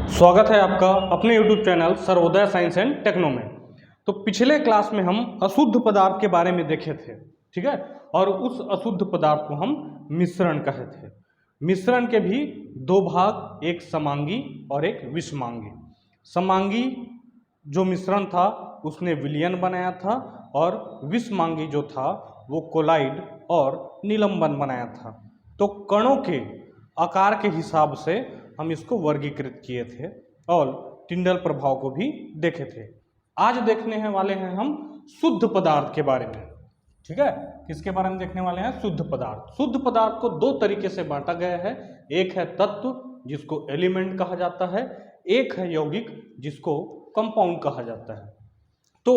स्वागत है आपका अपने YouTube channel Sarvodaya science and techno में। तो पिछले क्लास में हम अशुद्ध पदार्थ के बारे में देखे थे, ठीक है। और उस अशुद्ध पदार्थ को हम मिश्रण कहे थे। मिश्रण के भी दो भाग, एक समांगी और एक विषमांगी। समांगी जो मिश्रण था उसने विलयन बनाया था और विषमांगी जो था वो कोलाइड और निलंबन बनाया था। तो कणों के आकार के हिसाब से हम इसको वर्गीकृत किए थे और टिंडल प्रभाव को भी देखे थे। आज देखने वाले हैं हम शुद्ध पदार्थ के बारे में, ठीक है। किसके बारे में देखने वाले हैं? शुद्ध पदार्थ। शुद्ध पदार्थ को दो तरीके से बांटा गया है। एक है तत्व जिसको एलिमेंट कहा जाता है, एक है यौगिक जिसको कंपाउंड कहा जाता है। तो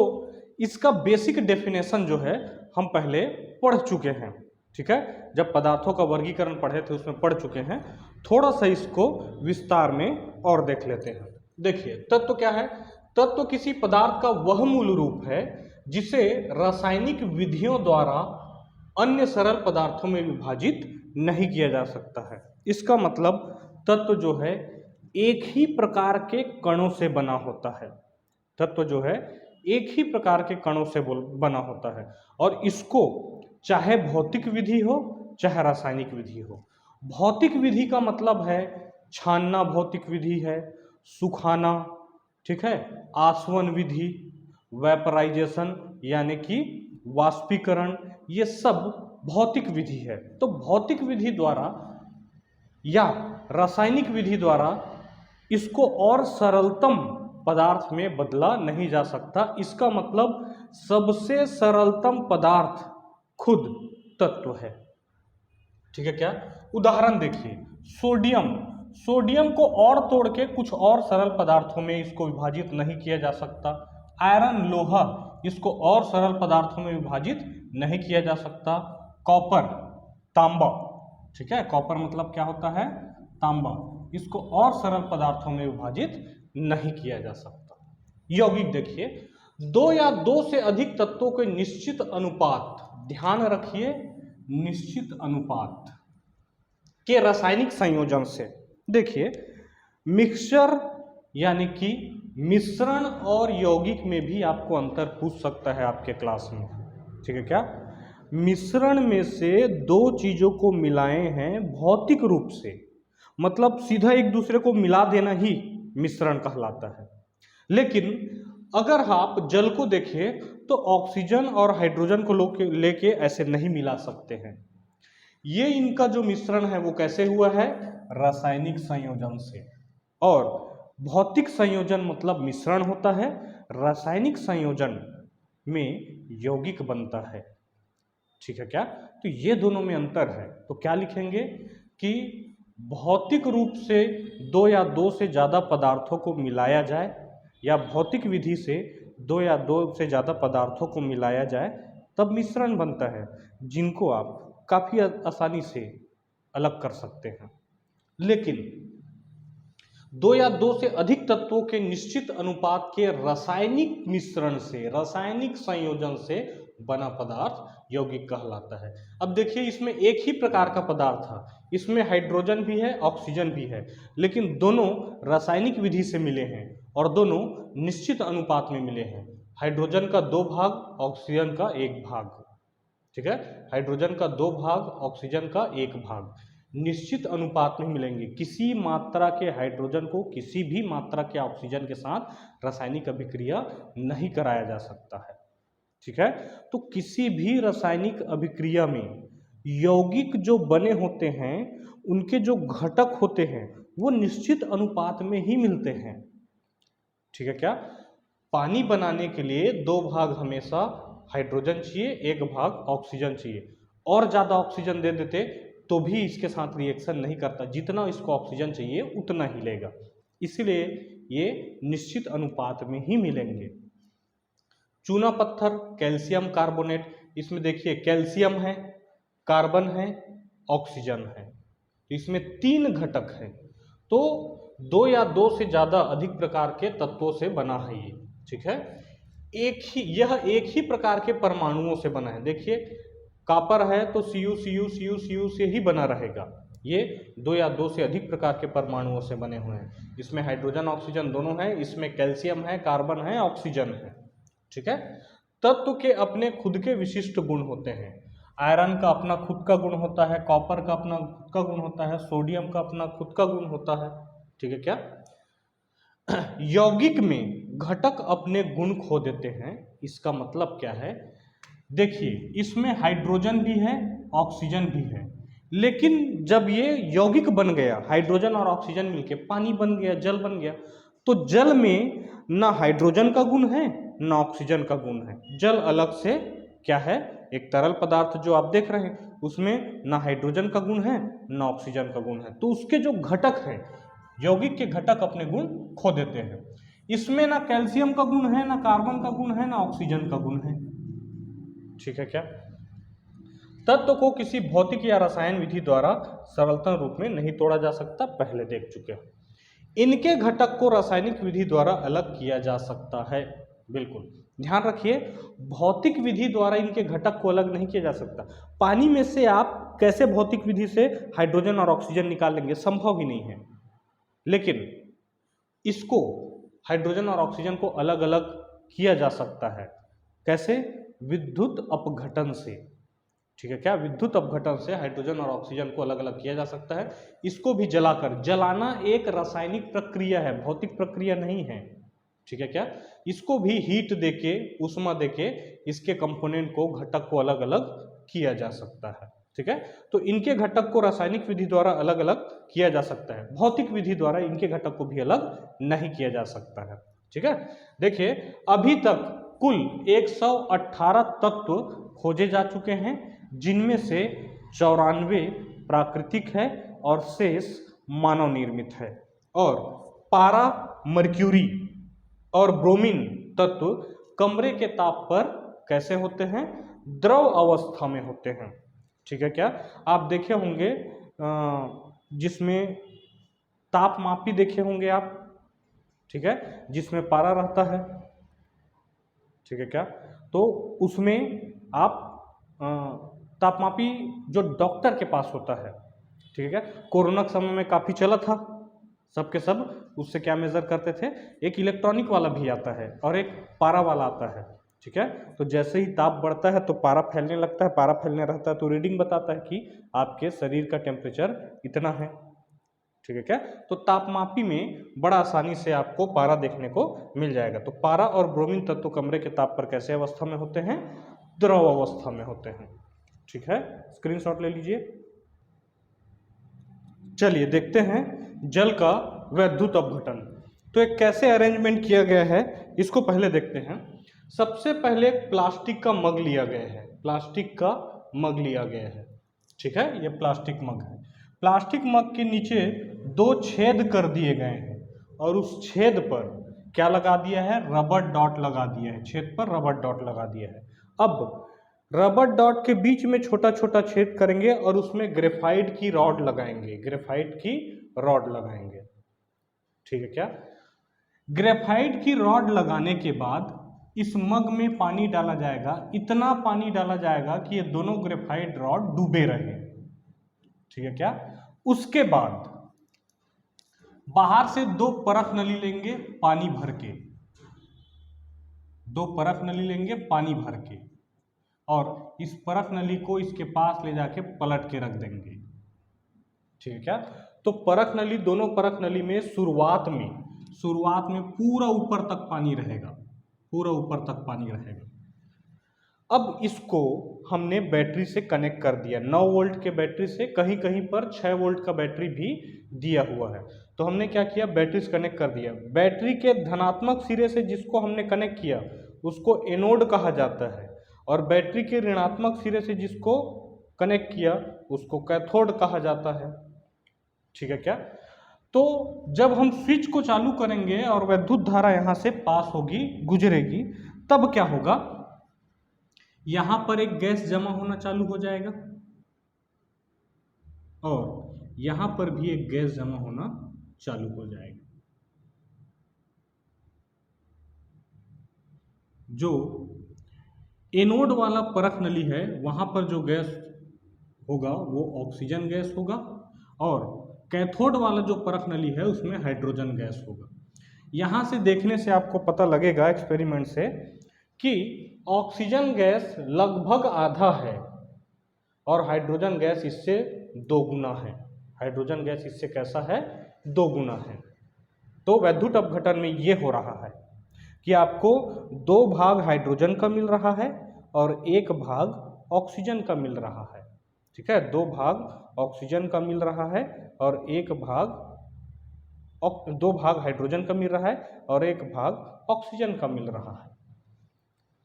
इसका बेसिक डेफिनेशन जो है हम पहले पढ़ चुके हैं, ठीक है। जब पदार्थों का वर्गीकरण पढ़े थे उसमें पढ़ चुके हैं। थोड़ा सा इसको विस्तार में और देख लेते हैं। देखिए, तत्व क्या है? तत्व किसी पदार्थ का वह मूल रूप है जिसे रासायनिक विधियों द्वारा अन्य सरल पदार्थों में विभाजित नहीं किया जा सकता है। इसका मतलब तत्व जो है एक ही प्रकार के कणों से बना होता है। तत्व जो है एक ही प्रकार के कणों से बना होता है और इसको चाहे भौतिक विधि हो चाहे रासायनिक विधि हो। भौतिक विधि का मतलब है छानना भौतिक विधि है, सुखाना, ठीक है, आसवन विधि, वेपराइजेशन यानी कि वाष्पीकरण, ये सब भौतिक विधि है। तो भौतिक विधि द्वारा या रासायनिक विधि द्वारा इसको और सरलतम पदार्थ में बदला नहीं जा सकता। इसका मतलब सबसे सरलतम पदार्थ खुद तत्व है, ठीक है। क्या उदाहरण देखिए, सोडियम। सोडियम को और तोड़ के कुछ और सरल पदार्थों में इसको विभाजित नहीं किया जा सकता। आयरन, लोहा, इसको और सरल पदार्थों में विभाजित नहीं किया जा सकता। कॉपर, तांबा, ठीक है, कॉपर मतलब क्या होता है? तांबा, इसको और सरल पदार्थों में विभाजित नहीं किया जा सकता। यौगिक देखिए, दो या दो से अधिक तत्वों के निश्चित अनुपात, ध्यान रखिए, निश्चित अनुपात के रासायनिक संयोजन से। देखिए, मिक्सचर यानी कि मिश्रण और यौगिक में भी आपको अंतर पूछ सकता है आपके क्लास में, ठीक है। क्या मिश्रण में से दो चीजों को मिलाए हैं भौतिक रूप से, मतलब सीधा एक दूसरे को मिला देना ही मिश्रण कहलाता है। लेकिन अगर आप जल को देखें तो ऑक्सीजन और हाइड्रोजन को लेके ऐसे नहीं मिला सकते हैं। ये इनका जो मिश्रण है वो कैसे हुआ है? रासायनिक संयोजन से। और भौतिक संयोजन मतलब मिश्रण होता है, रासायनिक संयोजन में यौगिक बनता है, ठीक है। क्या तो ये दोनों में अंतर है। तो क्या लिखेंगे कि भौतिक रूप से दो या दो से ज़्यादा पदार्थों को मिलाया जाए या भौतिक विधि से दो या दो से ज़्यादा पदार्थों को मिलाया जाए तब मिश्रण बनता है, जिनको आप काफ़ी आसानी से अलग कर सकते हैं। लेकिन दो या दो से अधिक तत्वों के निश्चित अनुपात के रासायनिक मिश्रण से, रासायनिक संयोजन से बना पदार्थ यौगिक कहलाता है। अब देखिए, इसमें एक ही प्रकार का पदार्थ था, इसमें हाइड्रोजन भी है, ऑक्सीजन भी है, लेकिन दोनों रासायनिक विधि से मिले हैं और दोनों निश्चित अनुपात में मिले हैं। हाइड्रोजन का 2 भाग, ऑक्सीजन का 1 भाग, ठीक है। हाइड्रोजन का 2 भाग, ऑक्सीजन का 1 भाग निश्चित अनुपात में मिलेंगे। किसी मात्रा के हाइड्रोजन को किसी भी मात्रा के ऑक्सीजन के साथ रासायनिक अभिक्रिया नहीं कराया जा सकता है, ठीक है। तो किसी भी रासायनिक अभिक्रिया में यौगिक जो बने होते हैं उनके जो घटक होते हैं वो निश्चित अनुपात में ही मिलते हैं, ठीक है। क्या पानी बनाने के लिए 2 भाग हमेशा हाइड्रोजन चाहिए, 1 भाग ऑक्सीजन चाहिए। और ज़्यादा ऑक्सीजन दे देते तो भी इसके साथ रिएक्शन नहीं करता, जितना इसको ऑक्सीजन चाहिए उतना ही लेगा, इसलिए ये निश्चित अनुपात में ही मिलेंगे। चूना पत्थर, कैल्शियम कार्बोनेट, इसमें देखिए कैल्शियम है, कार्बन है, ऑक्सीजन है, इसमें 3 घटक हैं। तो दो या दो से ज़्यादा अधिक प्रकार के तत्वों से बना है ये, ठीक है। यह एक ही प्रकार के परमाणुओं से बना है। देखिए, कॉपर है तो Cu से ही बना रहेगा, ये दो या दो से अधिक प्रकार के परमाणुओं से बने हुए हैं। इसमें हाइड्रोजन ऑक्सीजन दोनों है, इसमें कैल्शियम है, कार्बन है, ऑक्सीजन है। ठीक है। तत्व के अपने खुद के विशिष्ट गुण होते हैं। आयरन का अपना खुद का गुण होता है, कॉपर का अपना खुद का गुण होता है, सोडियम का अपना खुद का गुण होता है। ठीक है क्या? यौगिक में घटक अपने गुण खो देते हैं। इसका मतलब क्या है? देखिए, इसमें हाइड्रोजन भी है, ऑक्सीजन भी है, लेकिन जब ये यौगिक बन गया, हाइड्रोजन और ऑक्सीजन मिलके पानी बन गया, जल बन गया, तो जल में ना हाइड्रोजन का गुण है ना ऑक्सीजन का गुण है। जल अलग से क्या है? एक तरल पदार्थ जो आप देख रहे हैं, उसमें ना हाइड्रोजन का गुण है ना ऑक्सीजन का गुण है। तो उसके जो घटक हैं, यौगिक के घटक अपने गुण खो देते हैं। इसमें ना कैल्शियम का गुण है, ना कार्बन का गुण है, ना ऑक्सीजन का गुण है। ठीक है क्या? तत्व को किसी भौतिक या रसायन विधि द्वारा सरलतम रूप में नहीं तोड़ा जा सकता, पहले देख चुके हैं। इनके घटक को रासायनिक विधि द्वारा अलग किया जा सकता है। बिल्कुल ध्यान रखिए, भौतिक विधि द्वारा इनके घटक को अलग नहीं किया जा सकता। पानी में से आप कैसे भौतिक विधि से हाइड्रोजन और ऑक्सीजन निकाल लेंगे? संभव ही नहीं है। लेकिन इसको, हाइड्रोजन और ऑक्सीजन को अलग अलग किया जा सकता है। कैसे? विद्युत अपघटन से। ठीक है क्या? विद्युत अपघटन से हाइड्रोजन और ऑक्सीजन को अलग अलग किया जा सकता है। इसको भी जलाकर, जलाना एक रासायनिक प्रक्रिया है, भौतिक प्रक्रिया नहीं है। ठीक है क्या? इसको भी हीट देके, उष्मा देके इसके कंपोनेंट को, घटक को अलग अलग किया जा सकता है। ठीक है। तो इनके घटक को रासायनिक विधि द्वारा अलग अलग किया जा सकता है, भौतिक विधि द्वारा इनके घटक को भी अलग नहीं किया जा सकता है। ठीक है। देखिए, अभी तक कुल 118 तत्व खोजे जा चुके हैं, जिनमें से 94 प्राकृतिक है और शेष मानव निर्मित है। और पारा, मर्क्यूरी और ब्रोमीन तत्व कमरे के ताप पर कैसे होते हैं? द्रव अवस्था में होते हैं। ठीक है क्या? आप देखे होंगे जिसमें तापमापी देखे होंगे आप। ठीक है, जिसमें पारा रहता है। ठीक है क्या? तो उसमें आप तापमापी जो डॉक्टर के पास होता है, ठीक है, कोरोना के समय में काफ़ी चला था, सबके सब उससे क्या मेज़र करते थे? एक इलेक्ट्रॉनिक वाला भी आता है और एक पारा वाला आता है। ठीक है, तो जैसे ही ताप बढ़ता है तो पारा फैलने लगता है, पारा फैलने रहता है तो रीडिंग बताता है कि आपके शरीर का टेम्परेचर इतना है। ठीक है क्या? तो तापमापी में बड़ा आसानी से आपको पारा देखने को मिल जाएगा। तो पारा और ब्रोमीन तत्व कमरे के ताप पर कैसे अवस्था में होते हैं? द्रव अवस्था में होते हैं। ठीक है, स्क्रीनशॉट ले लीजिए। चलिए देखते हैं जल का वैद्युत अपघटन। तो एक कैसे अरेंजमेंट किया गया है इसको पहले देखते हैं। सबसे पहले प्लास्टिक का मग लिया गया है, प्लास्टिक का मग लिया गया है। ठीक है, ये प्लास्टिक मग है। प्लास्टिक मग के नीचे 2 छेद कर दिए गए हैं और उस छेद पर क्या लगा दिया है? रबर डॉट लगा दिया है। छेद पर रबर डॉट लगा दिया है। अब रबर डॉट के बीच में छोटा छोटा छेद करेंगे और उसमें ग्रेफाइट की रॉड लगाएंगे, ग्रेफाइट की रॉड लगाएंगे। ठीक है क्या? ग्रेफाइट की रॉड लगाने के बाद इस मग में पानी डाला जाएगा, इतना पानी डाला जाएगा कि ये दोनों ग्रेफाइट रॉड डूबे रहे। ठीक है क्या? उसके बाद बाहर से 2 परख नली लेंगे पानी भर के, 2 परख नली लेंगे पानी भर के, और इस परख नली को इसके पास ले जाके पलट के रख देंगे। ठीक है क्या? तो परख नली, दोनों परख नली में शुरुआत में पूरा ऊपर तक पानी रहेगा, पूरा ऊपर तक पानी रहेगा। अब इसको हमने बैटरी से कनेक्ट कर दिया, 9 वोल्ट के बैटरी से, कहीं कहीं पर 6 वोल्ट का बैटरी भी दिया हुआ है। तो हमने क्या किया? बैटरी से कनेक्ट कर दिया। बैटरी के धनात्मक सिरे से जिसको हमने कनेक्ट किया उसको एनोड कहा जाता है, और बैटरी के ऋणात्मक सिरे से जिसको कनेक्ट किया उसको कैथोड कहा जाता है। ठीक है क्या? तो जब हम स्विच को चालू करेंगे और विद्युत धारा यहाँ से पास होगी, गुजरेगी, तब क्या होगा? यहाँ पर एक गैस जमा होना चालू हो जाएगा और यहाँ पर भी एक गैस जमा होना चालू हो जाएगा। जो एनोड वाला परख नली है वहाँ पर जो गैस होगा वो ऑक्सीजन गैस होगा, और कैथोड वाला जो परख नली है उसमें हाइड्रोजन गैस होगा। यहाँ से देखने से आपको पता लगेगा एक्सपेरिमेंट से कि ऑक्सीजन गैस लगभग आधा है और हाइड्रोजन गैस इससे दोगुना है। हाइड्रोजन गैस इससे कैसा है? दोगुना है। तो वैद्युत अपघटन में ये हो रहा है कि आपको 2 भाग हाइड्रोजन का मिल रहा है और 1 भाग ऑक्सीजन का मिल रहा है। ठीक है, 2 भाग ऑक्सीजन का मिल रहा है और 2 भाग हाइड्रोजन का मिल रहा है और 1 भाग ऑक्सीजन का मिल रहा है।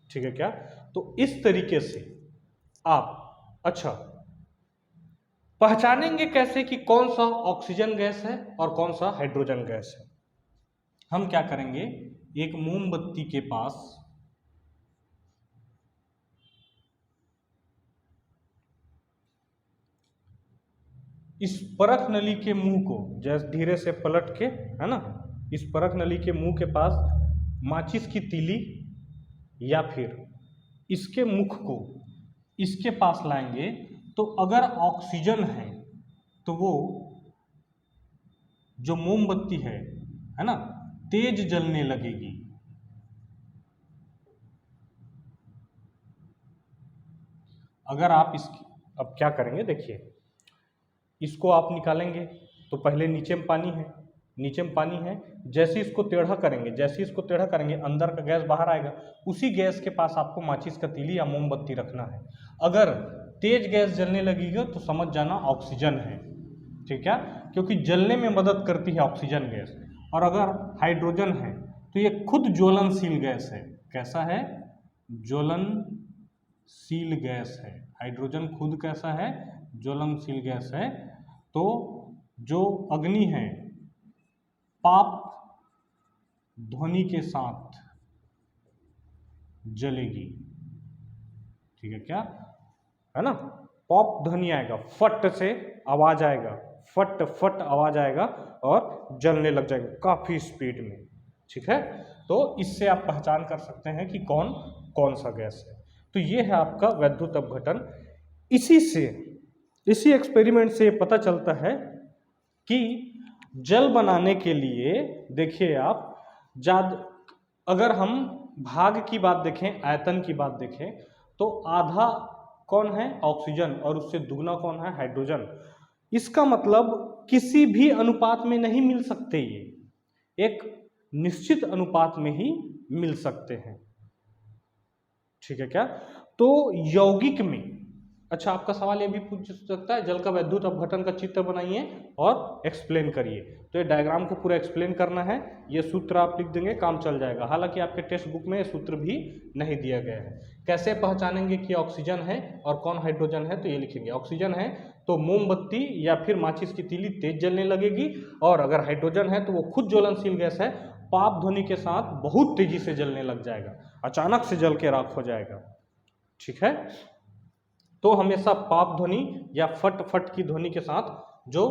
ठीक है क्या? तो इस तरीके से आप अच्छा पहचानेंगे कैसे कि कौन सा ऑक्सीजन गैस है और कौन सा हाइड्रोजन गैस है? हम क्या करेंगे, एक मोमबत्ती के पास इस परख नली के मुंह को जैसे धीरे से पलट के, है ना, इस परख नली के मुंह के पास माचिस की तीली या फिर इसके मुख को इसके पास लाएंगे तो अगर ऑक्सीजन है तो वो जो मोमबत्ती है ना, तेज जलने लगेगी। अगर आप अब क्या करेंगे, देखिए इसको आप निकालेंगे तो पहले नीचे में पानी है, नीचे में पानी है, जैसे इसको टेढ़ा करेंगे, जैसे इसको टेढ़ा करेंगे अंदर का गैस बाहर आएगा। उसी गैस के पास आपको माचिस का तीली या मोमबत्ती रखना है। अगर तेज गैस जलने लगेगी तो समझ जाना ऑक्सीजन है। ठीक है, क्योंकि जलने में मदद करती है ऑक्सीजन गैस। और अगर हाइड्रोजन है तो ये खुद ज्वलनशील गैस है। कैसा है? ज्वलनशील गैस है। हाइड्रोजन खुद कैसा है? ज्वलनशील गैस है। तो जो अग्नि है पाप ध्वनि के साथ जलेगी। ठीक है क्या? है ना, पॉप ध्वनि आएगा, फट से आवाज आएगा, फट फट आवाज आएगा और जलने लग जाएगा काफी स्पीड में। ठीक है, तो इससे आप पहचान कर सकते हैं कि कौन कौन सा गैस है। तो ये है आपका वैद्युत अपघटन। इसी एक्सपेरिमेंट से पता चलता है कि जल बनाने के लिए, देखिए आप अगर हम भाग की बात देखें, आयतन की बात देखें, तो आधा कौन है? ऑक्सीजन, और उससे दुगना कौन है? हाइड्रोजन। इसका मतलब किसी भी अनुपात में नहीं मिल सकते, ये एक निश्चित अनुपात में ही मिल सकते हैं। ठीक है क्या? तो यौगिक में, अच्छा आपका सवाल ये भी पूछ सकता है, जल का वैद्युत अपघटन का चित्र बनाइए और एक्सप्लेन करिए। तो ये डायग्राम को पूरा एक्सप्लेन करना है, ये सूत्र आप लिख देंगे, काम चल जाएगा। हालांकि आपके टेक्स्ट बुक में ये सूत्र भी नहीं दिया गया है। कैसे पहचानेंगे कि ऑक्सीजन है और कौन हाइड्रोजन है? तो ये लिखेंगे, ऑक्सीजन है तो मोमबत्ती या फिर माचिस की तीली तेज जलने लगेगी, और अगर हाइड्रोजन है तो वो खुद ज्वलनशील गैस है, पाप ध्वनि के साथ बहुत तेजी से जलने लग जाएगा, अचानक से जल के राख हो जाएगा। ठीक है, तो हमेशा पाप ध्वनि या फट फट की ध्वनि के साथ जो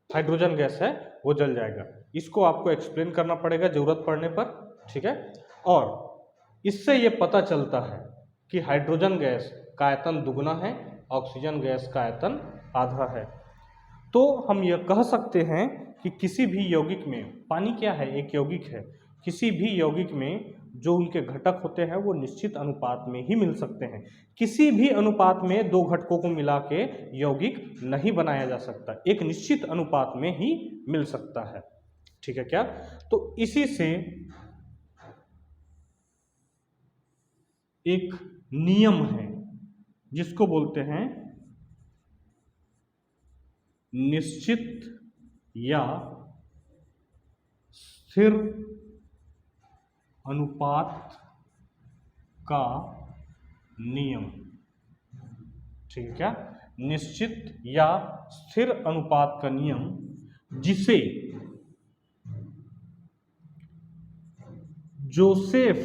हाइड्रोजन गैस है वो जल जाएगा। इसको आपको एक्सप्लेन करना पड़ेगा जरूरत पड़ने पर। ठीक है, और इससे ये पता चलता है कि हाइड्रोजन गैस का आयतन दुगना है, ऑक्सीजन गैस का आयतन आधा है। तो हम यह कह सकते हैं कि किसी भी यौगिक में, पानी क्या है? एक यौगिक है। किसी भी यौगिक में जो उनके घटक होते हैं वो निश्चित अनुपात में ही मिल सकते हैं। किसी भी अनुपात में 2 घटकों को मिला के यौगिक नहीं बनाया जा सकता, एक निश्चित अनुपात में ही मिल सकता है। ठीक है क्या? तो इसी से एक नियम है जिसको बोलते हैं निश्चित या स्थिर अनुपात का नियम। ठीक है क्या? निश्चित या स्थिर अनुपात का नियम, जिसे जोसेफ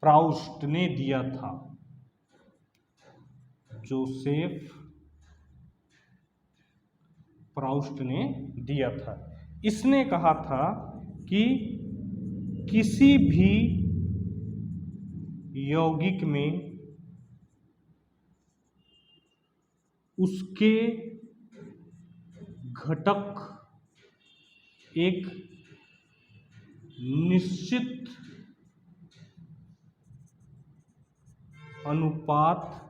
प्राउस्ट ने दिया था। जोसेफ प्राउस्ट ने दिया था। इसने कहा था कि किसी भी यौगिक में उसके घटक एक निश्चित अनुपात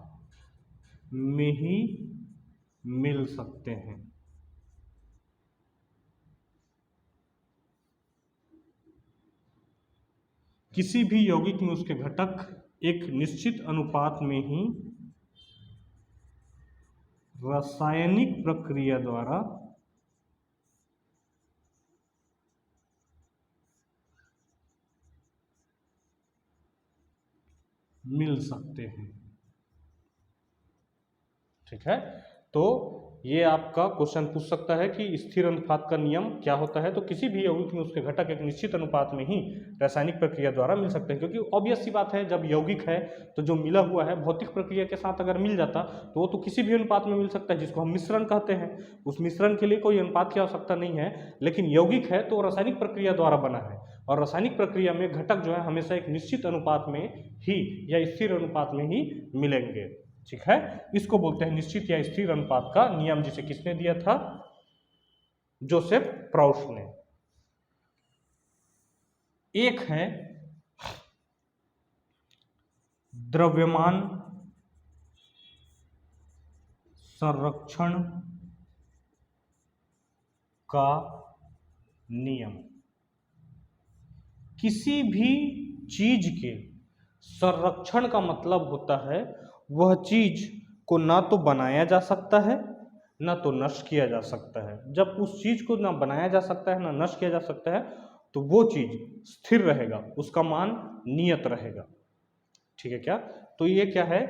में ही मिल सकते हैं। किसी भी यौगिक में उसके घटक एक निश्चित अनुपात में ही रासायनिक प्रक्रिया द्वारा मिल सकते हैं। ठीक है, तो ये आपका क्वेश्चन पूछ सकता है कि स्थिर अनुपात का नियम क्या होता है। तो किसी भी यौगिक में उसके घटक एक निश्चित अनुपात में ही रासायनिक प्रक्रिया द्वारा मिल सकते हैं, क्योंकि ऑब्वियस सी बात है, जब यौगिक है तो जो मिला हुआ है भौतिक प्रक्रिया के साथ अगर मिल जाता तो वो तो किसी भी अनुपात में मिल सकता है, जिसको हम मिश्रण कहते हैं। उस मिश्रण के लिए कोई अनुपात की आवश्यकता नहीं है, लेकिन यौगिक है तो रासायनिक प्रक्रिया द्वारा बना है, और रासायनिक प्रक्रिया में घटक जो है हमेशा एक निश्चित अनुपात में ही या स्थिर अनुपात में ही मिलेंगे। ठीक है, इसको बोलते हैं निश्चित या स्थिर अनुपात का नियम, जिसे किसने दिया था? जोसेफ प्राउस ने। एक है द्रव्यमान संरक्षण का नियम। किसी भी चीज के संरक्षण का मतलब होता है वह चीज को ना तो बनाया जा सकता है ना तो नष्ट किया जा सकता है। जब उस चीज को ना बनाया जा सकता है ना नष्ट किया जा सकता है तो वो चीज स्थिर रहेगा, उसका मान नियत रहेगा। ठीक है क्या? तो ये क्या है?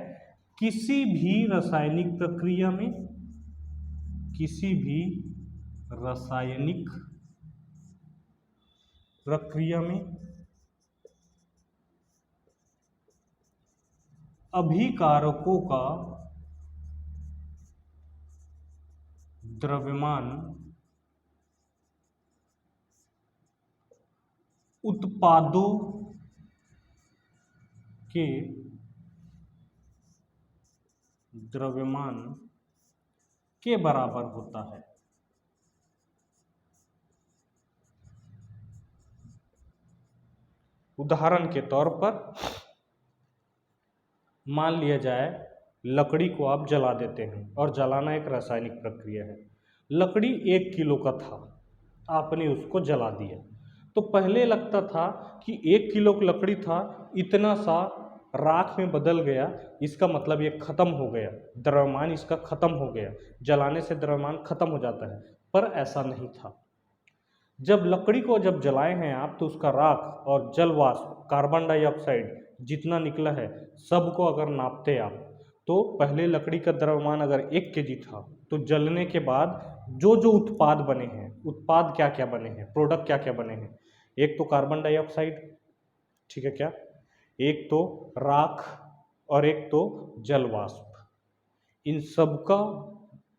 किसी भी रासायनिक प्रक्रिया में, किसी भी रासायनिक प्रक्रिया में अभिकारकों का द्रव्यमान उत्पादों के द्रव्यमान के बराबर होता है। उदाहरण के तौर पर मान लिया जाए लकड़ी को आप जला देते हैं, और जलाना एक रासायनिक प्रक्रिया है। लकड़ी 1 किलो का था, आपने उसको जला दिया, तो पहले लगता था कि 1 किलो की लकड़ी था, इतना सा राख में बदल गया, इसका मतलब ये खत्म हो गया, द्रव्यमान इसका खत्म हो गया, जलाने से द्रव्यमान खत्म हो जाता है। पर ऐसा नहीं था। जब लकड़ी को जब जलाए हैं आप, तो उसका राख और जल वाष्प, कार्बन डाइऑक्साइड जितना निकला है, सबको अगर नापते आप, तो पहले लकड़ी का द्रव्यमान अगर 1 kg था, तो जलने के बाद जो जो उत्पाद बने हैं, उत्पाद क्या क्या बने हैं, प्रोडक्ट क्या क्या बने हैं? एक तो कार्बन डाइऑक्साइड, ठीक है क्या, एक तो राख और एक तो जल वाष्प। इन सब का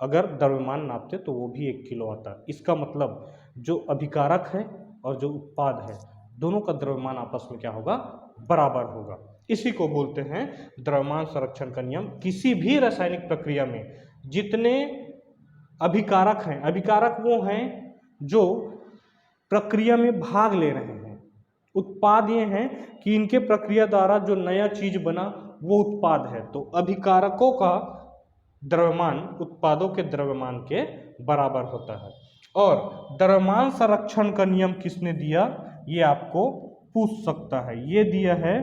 अगर द्रव्यमान नापते तो वो भी 1 किलो आता। इसका मतलब जो अभिकारक है और जो उत्पाद है, दोनों का द्रव्यमान आपस में क्या होगा? बराबर होगा। इसी को बोलते हैं द्रव्यमान संरक्षण का नियम। किसी भी रासायनिक प्रक्रिया में जितने अभिकारक हैं, अभिकारक वो हैं जो प्रक्रिया में भाग ले रहे हैं, उत्पाद ये हैं कि इनके प्रक्रिया द्वारा जो नया चीज बना वो उत्पाद है। तो अभिकारकों का द्रव्यमान उत्पादों के द्रव्यमान के बराबर होता है। और द्रव्यमान संरक्षण का नियम किसने दिया, ये आपको पूछ सकता है। ये दिया है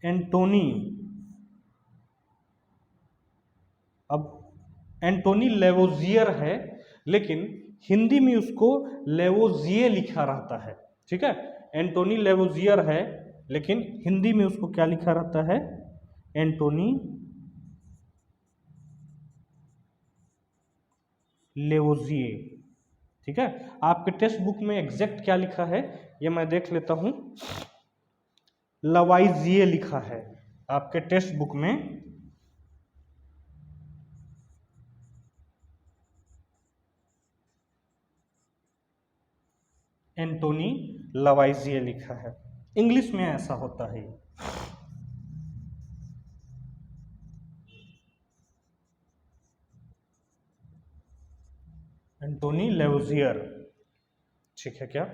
एंटोनी। अब एंटोनी लेवोजियर है, लेकिन हिंदी में उसको लेवोजिए लिखा रहता है। ठीक है, एंटोनी लेवोजियर है, लेकिन हिंदी में उसको क्या लिखा रहता है? एंटोनी लेवोजिए। ठीक है, आपके टेक्स्ट बुक में एग्जैक्ट क्या लिखा है ये मैं देख लेता हूं। लवाइजिए लिखा है आपके टेक्स्ट बुक में। एंटोनी लवाइजिए लिखा है। इंग्लिश में ऐसा होता है। एंटोनी लेवजियर, ठीक है क्या?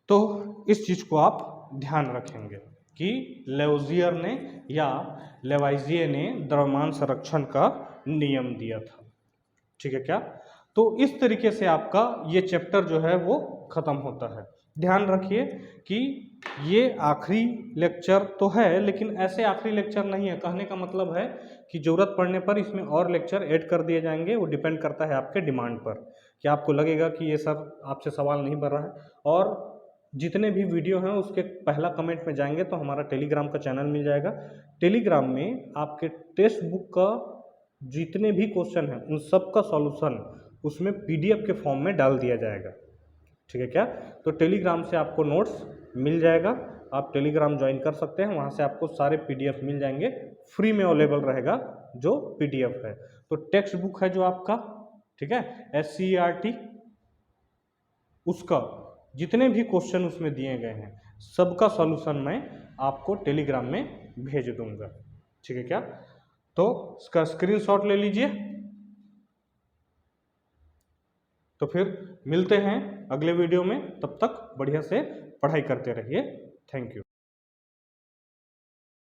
तो इस चीज को आप ध्यान रखेंगे कि लेवजियर ने या लेवाइजिए ने द्रव्यमान संरक्षण का नियम दिया था, ठीक है क्या? तो इस तरीके से आपका ये चैप्टर जो है वो खत्म होता है। ध्यान रखिए कि ये आखिरी लेक्चर तो है, लेकिन ऐसे आखिरी लेक्चर नहीं है। कहने का मतलब है कि ज़रूरत पड़ने पर इसमें और लेक्चर ऐड कर दिए जाएंगे। वो डिपेंड करता है आपके डिमांड पर, कि आपको लगेगा कि ये सब आपसे सवाल नहीं बन रहा है। और जितने भी वीडियो हैं उसके पहला कमेंट में जाएंगे तो हमारा टेलीग्राम का चैनल मिल जाएगा। टेलीग्राम में आपके टेक्स्ट बुक का जितने भी क्वेश्चन हैं उन सब का सॉल्यूशन उसमें पीडीएफ के फॉर्म में डाल दिया जाएगा, ठीक है क्या? तो टेलीग्राम से आपको नोट्स मिल जाएगा, आप टेलीग्राम ज्वाइन कर सकते हैं। वहाँ से आपको सारे पीडीएफ मिल जाएंगे, फ्री में अवेलेबल रहेगा जो पीडीएफ है। तो टेक्स्ट बुक है जो आपका, ठीक है, SCERT, उसका जितने भी क्वेश्चन उसमें दिए गए हैं सबका सॉल्यूशन मैं आपको टेलीग्राम में भेज दूंगा, ठीक है क्या? तो इसका स्क्रीनशॉट ले लीजिए। तो फिर मिलते हैं अगले वीडियो में, तब तक बढ़िया से पढ़ाई करते रहिए। Thank you.